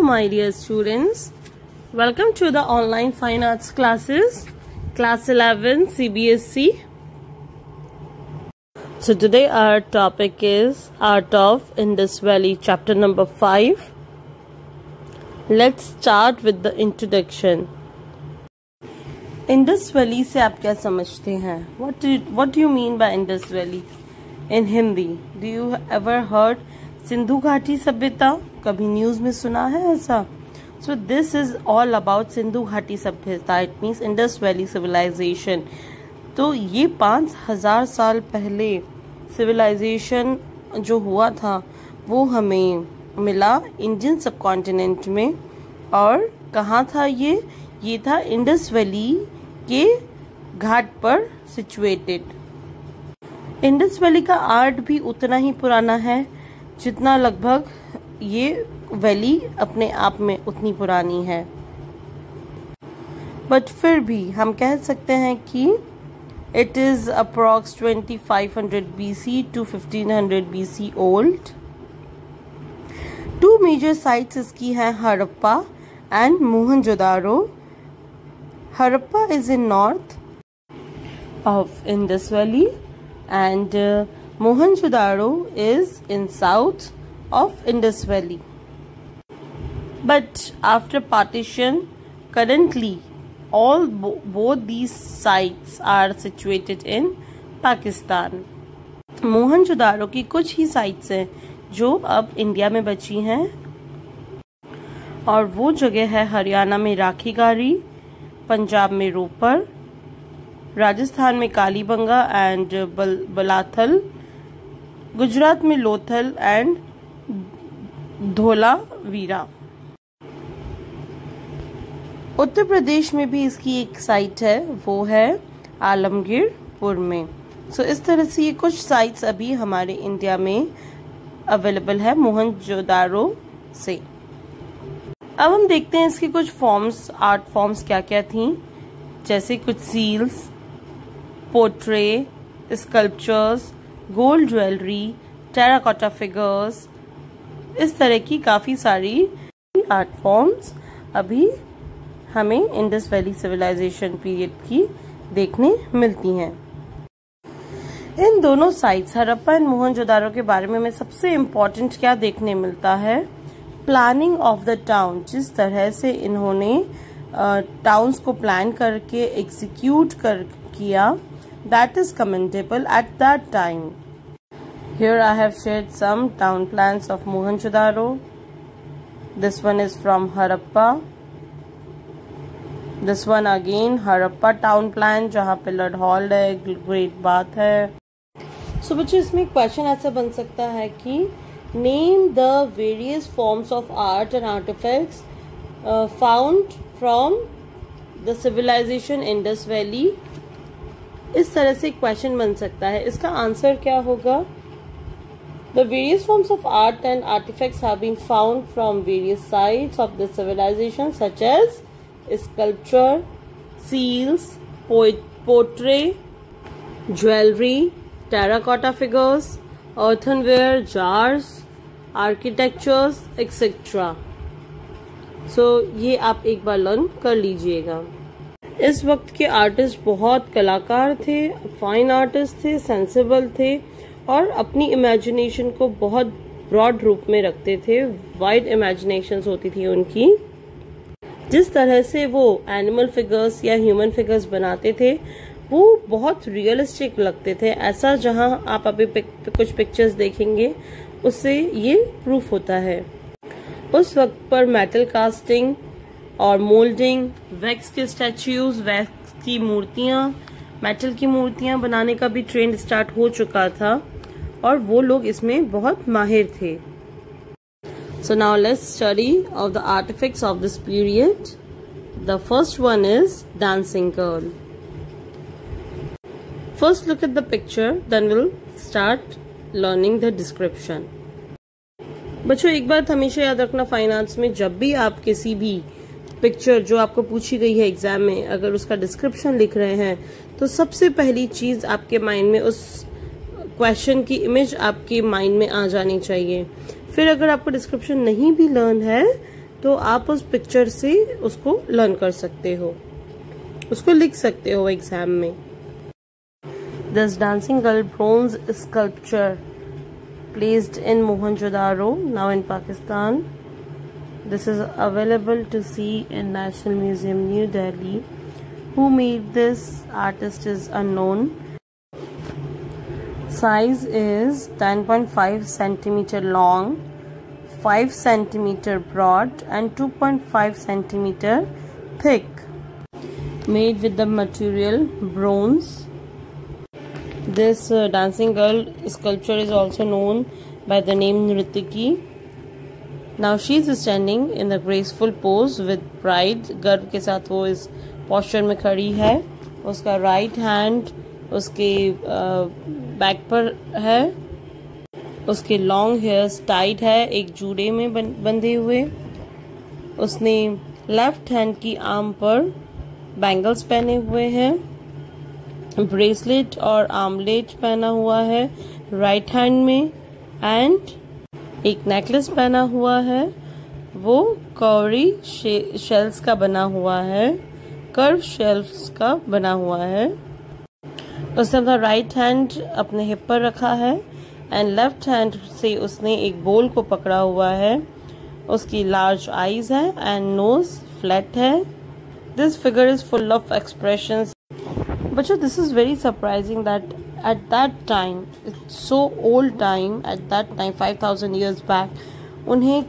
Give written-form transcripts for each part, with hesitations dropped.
my dear students, welcome to the online fine arts classes, class 11 CBSE. So today our topic is Art of Indus Valley, chapter number 5. Let's start with the introduction. Indus Valley से आप क्या समझते हैं? What do you mean by Indus Valley in Hindi? Do you ever heard Sindhu घाटी सभ्यता? कभी news में सुना है ऐसा? So this is all about Sindhu घाटी सभ्यता. It means Indus Valley civilization. तो ये 5000 साल पहले सिविलाइजेशन जो हुआ था वो हमें मिला इंडियन सबकॉन्टिनेंट में. और कहाँ था ये था इंडस वैली के घाट पर सिचुएटेड. इंडस वैली का आर्ट भी उतना ही पुराना है जितना लगभग ये वैली अपने आप में उतनी पुरानी है. बट फिर भी हम कह सकते हैं कि it is approx 2500 BC to 1500 BC old. Two major sites इसकी हैं Harappa and Mohenjodaro. Harappa is in north of Indus valley and Mohenjo-daro is in south of Indus Valley. But after partition, currently both these sites are situated in Pakistan. Mohenjo-daro की कुछ ही sites हैं जो अब India में बची हैं और वो जगह है हरियाणा में राखीगढ़ी, पंजाब में रोपर, राजस्थान में कालीबंगा एंड बलाथल, गुजरात में लोथल एंड धोलावीरा. उत्तर प्रदेश में भी इसकी एक साइट है, वो है आलमगीरपुर में. सो इस तरह से ये कुछ साइट्स अभी हमारे इंडिया में अवेलेबल है मोहनजोदारो से. अब हम देखते हैं इसकी कुछ फॉर्म्स, आर्ट फॉर्म्स क्या क्या थी, जैसे कुछ seals, portray, sculptures, gold jewellery, terracotta figures. इस तरह की काफी सारी आर्ट फॉर्म्स अभी हमें इंडस वैली सिविलाइजेशन पीरियड की देखने मिलती हैं. इन दोनों साइट्स हड़प्पा एंड मोहनजोदारो के बारे में हमें सबसे इम्पोर्टेंट क्या देखने मिलता है? Planning of the town. जिस तरह से इन्होंने टाउन्स को प्लान करके एग्जीक्यूट किया, that is commendable at that time. Here I have shared some town plans of Mohenjo-daro. This one is from Harappa. This one again Harappa town plan जहाँ pillared hall है, great बात है. So बच्चों इसमें question ऐसा बन सकता है कि name the various forms of art and artifacts found from the civilization Indus Valley. इस तरह से क्वेश्चन बन सकता है. इसका आंसर क्या होगा? The various forms of art and artifacts have been found from various sites of the civilization such as sculpture, seals, portrait, jewelry, terracotta figures, earthenware, jars, architectures, etc. So ये आप एक बार learn कर लीजिएगा. इस वक्त के आर्टिस्ट बहुत कलाकार थे, फाइन आर्टिस्ट थे, सेंसिबल थे और अपनी इमेजिनेशन को बहुत ब्रॉड रूप में रखते थे. वाइड इमेजिनेशंस होती थी उनकी. जिस तरह से वो एनिमल फिगर्स या ह्यूमन फिगर्स बनाते थे वो बहुत रियलिस्टिक लगते थे. ऐसा जहां आप अभी कुछ पिक्चर्स देखेंगे उससे ये प्रूफ होता है. उस वक्त पर मेटल कास्टिंग और मोल्डिंग, वैक्स के स्टैच्यूज, वैक्स की मूर्तियां, मेटल की मूर्तियां बनाने का भी ट्रेंड स्टार्ट हो चुका था और वो लोग इसमें बहुत माहिर थे. So now let's study of the artifacts of this period. The first one is dancing girl. First look at the picture, then will start learning the description. बच्चों एक बात हमेशा याद रखना, फाइन आर्ट्स में जब भी आप किसी भी पिक्चर जो आपको पूछी गई है एग्जाम में अगर उसका डिस्क्रिप्शन लिख रहे हैं तो सबसे पहली चीज आपके माइंड में उस क्वेश्चन की इमेज आपके माइंड में आ जानी चाहिए. फिर अगर आपको डिस्क्रिप्शन नहीं भी लर्न है तो आप उस पिक्चर से उसको लर्न कर सकते हो, उसको लिख सकते हो एग्जाम में। This dancing girl bronze sculpture placed in Mohenjo-daro, now in Pakistan. This is available to see in National Museum, New Delhi. Who made this artist is unknown. Size is 10.5 centimeter long, 5 centimeter broad and 2.5 centimeter thick. Made with the material bronze. This dancing girl sculpture is also known by the name Nritiki. Now she is standing in the graceful pose with pride. गर्व के साथ वो इस posture में खड़ी है। उसका right hand उसके बैक पर है। उसके long hairs tied है, एक जूड़े में बंधे हुए। उसने left hand की आर्म पर बैंगल्स पहने हुए हैं, ब्रेसलेट और आर्मलेट पहना हुआ है राइट हैंड में, एंड एक नेकलेस पहना हुआ है, वो कौड़ी शेल्स का बना हुआ है, कर्व शेल्स का बना हुआ है। उसने अपना राइट हैंड अपने हिप पर रखा है एंड लेफ्ट हैंड से उसने एक बोल को पकड़ा हुआ है। उसकी लार्ज आईज है एंड नोज फ्लैट है। This figure is full of expressions. But this is very surprising that at that time, it's so old time, at that time 5000 years back, उन्हें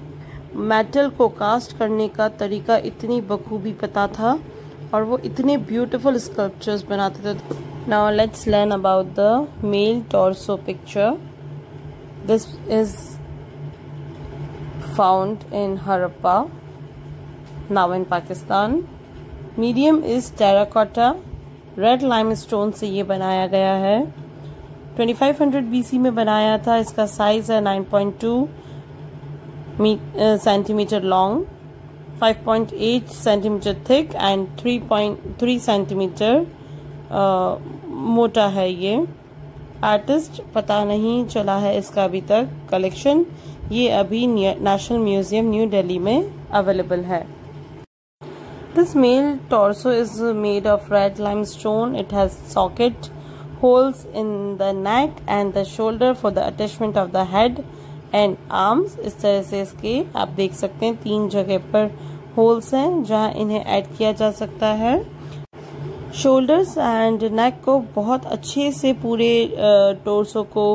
मेटल को कास्ट करने का तरीका इतनी बखूबी पता था और वो इतने ब्यूटीफुल स्कल्पचर्स बनाते थे। Now let's learn about the male torso picture. This is found in Harappa, now in Pakistan. Medium is terracotta. Red limestone से ये बनाया गया है। 2500 BC में बनाया था। इसका साइज है 9.2 centimetre long, 5.8 centimetre thick and 3.3 centimetre मोटा है। ये आर्टिस्ट पता नहीं चला है इसका अभी तक। कलेक्शन ये अभी नेशनल म्यूजियम न्यू दिल्ली में अवेलेबल है। This male torso is made of red limestone. It has socket holes in the neck and the shoulder for the attachment of the head and arms. इस तरह से इसके आप देख सकते हैं 3 जगह पर होल्स हैं जहां इन्हें ऐड किया जा सकता है। शोल्डर्स एंड नेक को बहुत अच्छे से पूरे टोर्सो को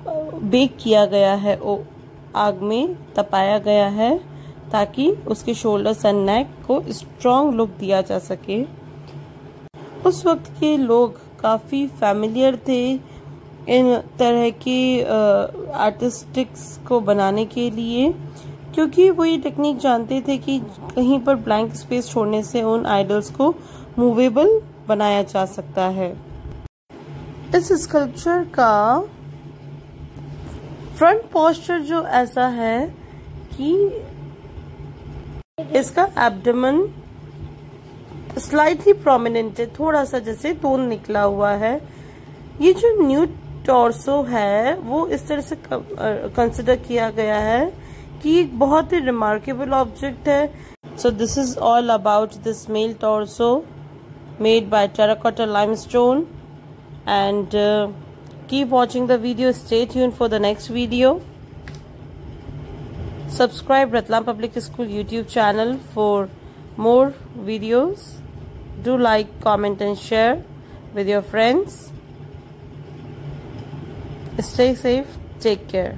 बेक किया गया है, आग में तपाया गया है ताकि उसके शोल्डर्स एंड नेक को स्ट्रॉन्ग लुक दिया जा सके। उस वक्त के लोग काफ़ी फैमिलियर थे इन तरह के आर्टिस्टिक्स को बनाने के लिए, क्योंकि वो ये टेक्निक जानते थे कि कहीं पर ब्लैंक स्पेस छोड़ने से उन आइडल्स को मूवेबल बनाया जा सकता है। इस स्कल्पचर का फ्रंट पोस्चर जो ऐसा है कि इसका एब्डोमेन स्लाइटली प्रोमिनेंट है, थोड़ा सा जैसे तोन निकला हुआ है। ये जो न्यू टॉर्सो है वो इस तरह से कंसिडर किया गया है कि एक बहुत ही रिमार्केबल ऑब्जेक्ट है। So this is all about this male torso made by terracotta limestone and keep watching the video. Stay tuned for the next video. Subscribe Ratlam Public School YouTube channel for more videos. Do like, comment and share with your friends. Stay safe. Take care.